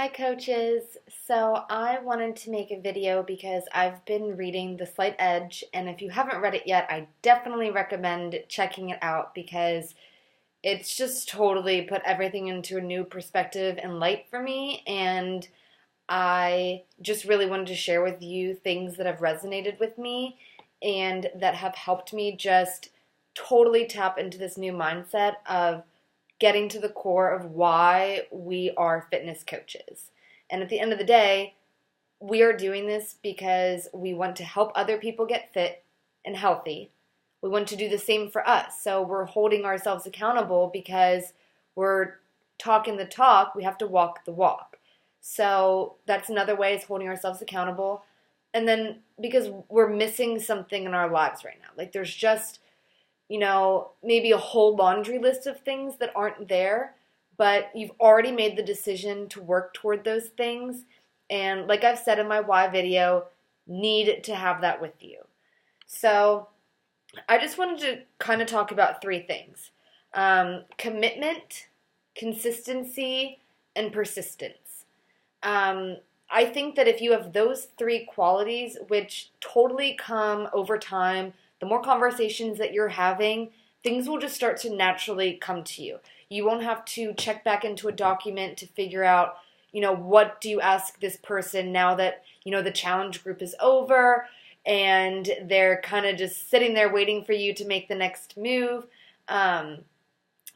Hi coaches. So I wanted to make a video because I've been reading The Slight Edge, and if you haven't read it yet, I definitely recommend checking it out because it's just totally put everything into a new perspective and light for me, and I just really wanted to share with you things that have resonated with me and that have helped me just totally tap into this new mindset of getting to the core of why we are fitness coaches. And at the end of the day, we are doing this because we want to help other people get fit and healthy. We want to do the same for us. So we're holding ourselves accountable because we're talking the talk, we have to walk the walk. So that's another way is holding ourselves accountable. And then because we're missing something in our lives right now. Like there's just maybe a whole laundry list of things that aren't there, but you've already made the decision to work toward those things. And like I've said in my why video, need to have that with you. So I just wanted to kind of talk about three things. Commitment, consistency, and persistence. I think that if you have those three qualities, which totally come over time, the more conversations that you're having, things will just start to naturally come to you. You won't have to check back into a document to figure out, what do you ask this person now that, the challenge group is over and they're kind of just sitting there waiting for you to make the next move.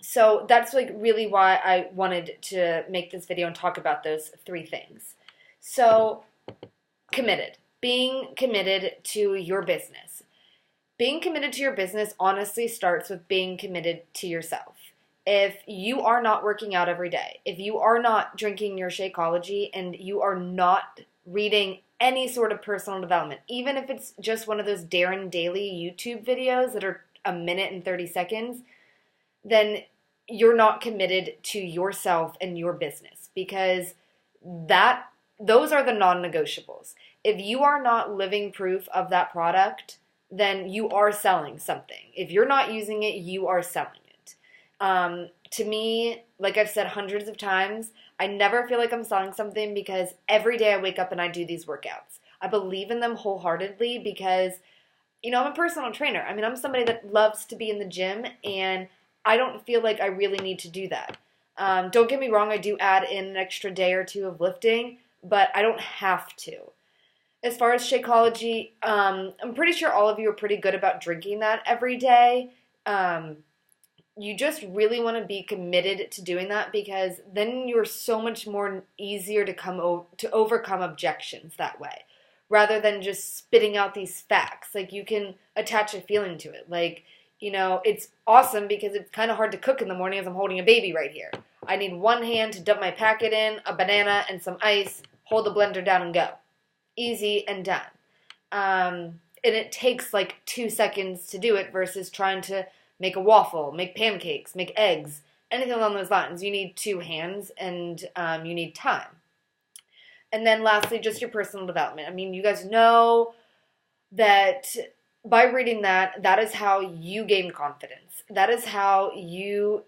So that's like really why I wanted to make this video and talk about those three things. So committed, being committed to your business. Being committed to your business honestly starts with being committed to yourself. If you are not working out every day, if you are not drinking your Shakeology, and you are not reading any sort of personal development, even if it's just one of those Darren Daily YouTube videos that are a minute and 30 seconds, then you're not committed to yourself and your business because those are the non-negotiables. If you are not living proof of that product, then you are selling something. If you're not using it, you are selling it. To me, like I've said hundreds of times, I never feel like I'm selling something because every day I wake up and I do these workouts. I believe in them wholeheartedly because, I'm a personal trainer. I mean, I'm somebody that loves to be in the gym, and I don't feel like I really need to do that. Don't get me wrong, I do add in an extra day or two of lifting, but I don't have to. As far as Shakeology, I'm pretty sure all of you are pretty good about drinking that every day. You just really want to be committed to doing that because then you're so much more easier to overcome objections that way, rather than just spitting out these facts. Like you can attach a feeling to it. Like, it's awesome because it's kind of hard to cook in the morning as I'm holding a baby right here. I need one hand to dump my packet in, a banana, and some ice, hold the blender down and go. Easy and done. And it takes like 2 seconds to do it versus trying to make a waffle, make pancakes, make eggs, anything along those lines. You need 2 hands and you need time. And then lastly, just your personal development. I mean, you guys know that by reading that is how you gain confidence. That is how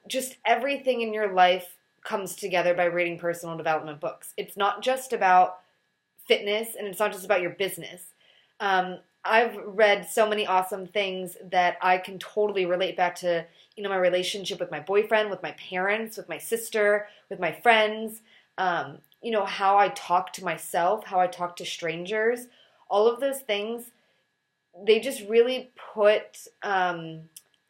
just everything in your life comes together by reading personal development books. It's not just about fitness, and it's not just about your business. I've read so many awesome things that I can totally relate back to, my relationship with my boyfriend, with my parents, with my sister, with my friends, how I talk to myself, how I talk to strangers. All of those things, they just really put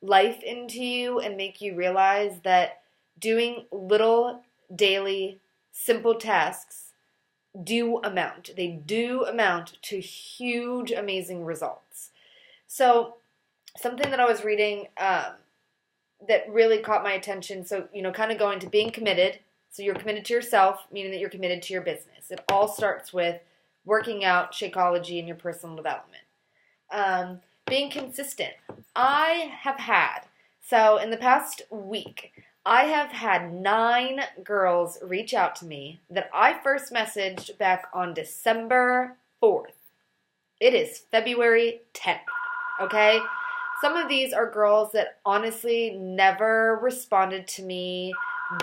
life into you and make you realize that doing little daily simple tasks They do amount to huge, amazing results. So something that I was reading that really caught my attention, so, kind of going to being committed. So you're committed to yourself, meaning that you're committed to your business. It all starts with working out, Shakeology, and your personal development. Being consistent. So in the past week, I have had 9 girls reach out to me that I first messaged back on December 4th. It is February 10th, okay? Some of these are girls that honestly never responded to me.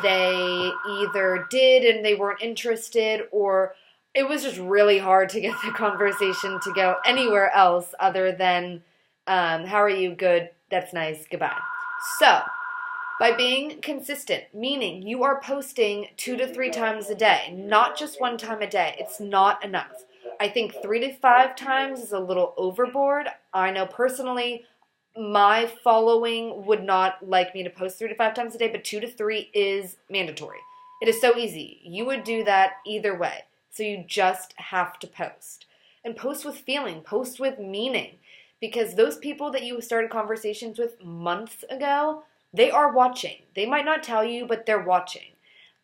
they either did and they weren't interested, or it was just really hard to get the conversation to go anywhere else other than, how are you? Good. That's nice. Goodbye. So, by being consistent, meaning you are posting 2 to 3 times a day, not just 1 time a day. It's not enough. I think 3 to 5 times is a little overboard. I know personally my following would not like me to post 3 to 5 times a day, but 2 to 3 is mandatory. It is so easy. You would do that either way. So you just have to post. And post with feeling, post with meaning. Because those people that you started conversations with months ago, they are watching. They might not tell you, but they're watching.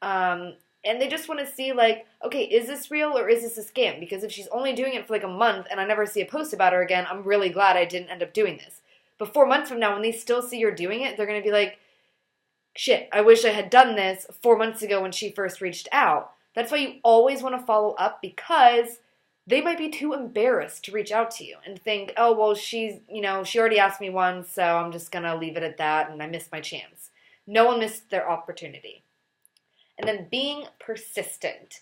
And they just want to see, like, okay, is this real or is this a scam? Because if she's only doing it for like a month and I never see a post about her again, I'm really glad I didn't end up doing this. But 4 months from now, when they still see you're doing it, they're going to be like, shit, I wish I had done this 4 months ago when she first reached out. That's why you always want to follow up, because they might be too embarrassed to reach out to you and think, oh, well, she already asked me once, so I'm just going to leave it at that, and I missed my chance. No one missed their opportunity. And then being persistent.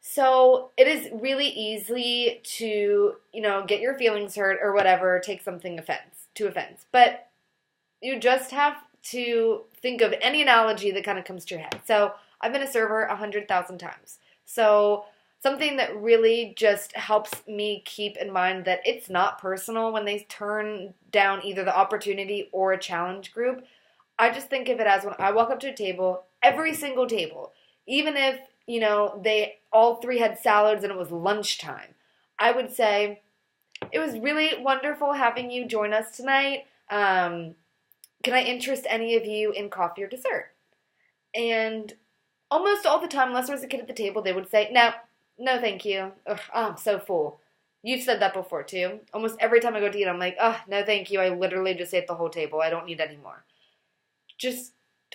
So it is really easy to, get your feelings hurt or whatever, take something to offense. But you just have to think of any analogy that kind of comes to your head. So I've been a server 100,000 times. So something that really just helps me keep in mind that it's not personal when they turn down either the opportunity or a challenge group. I just think of it as when I walk up to a table, every single table, even if, they all 3 had salads and it was lunchtime, I would say, it was really wonderful having you join us tonight. Can I interest any of you in coffee or dessert? And almost all the time, unless there was a kid at the table, they would say, no, thank you. Ugh, I'm so full. You've said that before, too. Almost every time I go to eat, I'm like, no, thank you. I literally just ate the whole table. I don't need any more.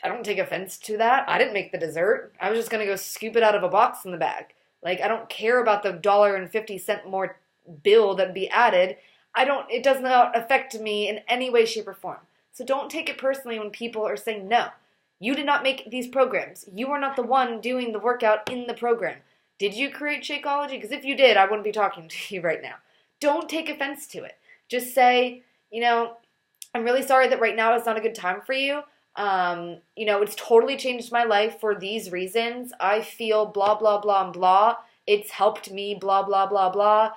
I don't take offense to that. I didn't make the dessert. I was just going to go scoop it out of a box in the bag. Like, I don't care about the $1.50 more bill that be added. It does not affect me in any way, shape, or form. So don't take it personally when people are saying no. You did not make these programs. You are not the one doing the workout in the program. Did you create Shakeology? Because if you did, I wouldn't be talking to you right now. Don't take offense to it. Just say, I'm really sorry that right now is not a good time for you. It's totally changed my life for these reasons. I feel blah, blah, blah, and blah. It's helped me, blah, blah, blah, blah.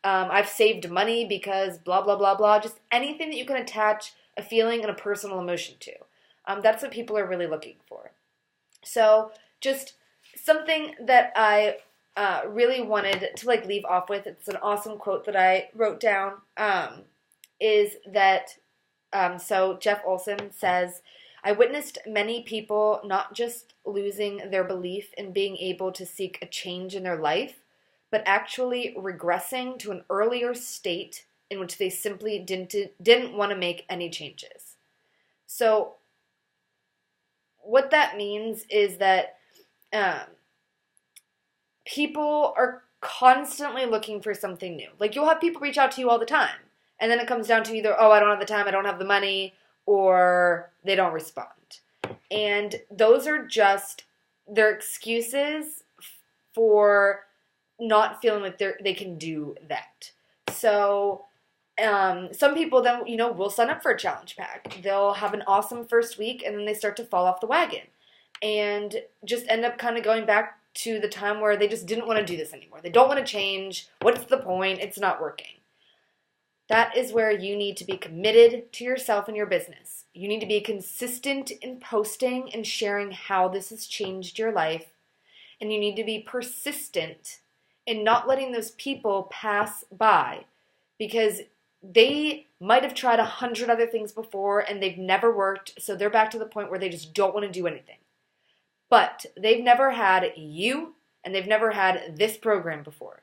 I've saved money because blah, blah, blah, blah. Just anything that you can attach a feeling and a personal emotion to. That's what people are really looking for. So just something that I really wanted to leave off with, it's an awesome quote that I wrote down, is that, so Jeff Olson says, I witnessed many people not just losing their belief in being able to seek a change in their life, but actually regressing to an earlier state in which they simply didn't want to make any changes. So what that means is that people are constantly looking for something new. You'll have people reach out to you all the time, and then it comes down to either, I don't have the time, I don't have the money, or they don't respond. And those are just their excuses for not feeling like they can do that. So some people then, will sign up for a challenge pack. They'll have an awesome first week, and then they start to fall off the wagon and just end up kind of going back to the time where they just didn't want to do this anymore. They don't want to change. What's the point? It's not working. That is where you need to be committed to yourself and your business. You need to be consistent in posting and sharing how this has changed your life. And you need to be persistent in not letting those people pass by, because they might have tried 100 other things before and they've never worked, so they're back to the point where they just don't want to do anything. But they've never had you, and they've never had this program before.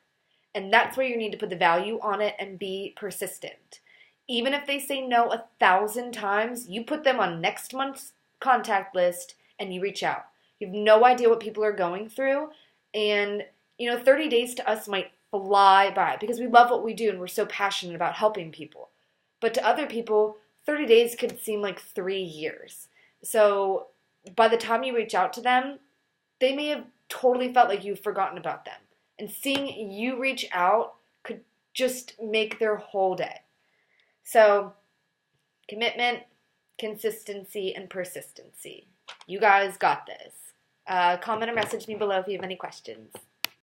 And that's where you need to put the value on it and be persistent. Even if they say no 1,000 times, you put them on next month's contact list and you reach out. You have no idea what people are going through. And, 30 days to us might fly by because we love what we do and we're so passionate about helping people. But to other people, 30 days could seem like 3 years. So by the time you reach out to them, they may have totally felt like you've forgotten about them. And seeing you reach out could just make their whole day. So, commitment, consistency, and persistency. You guys got this. Comment or message me below if you have any questions.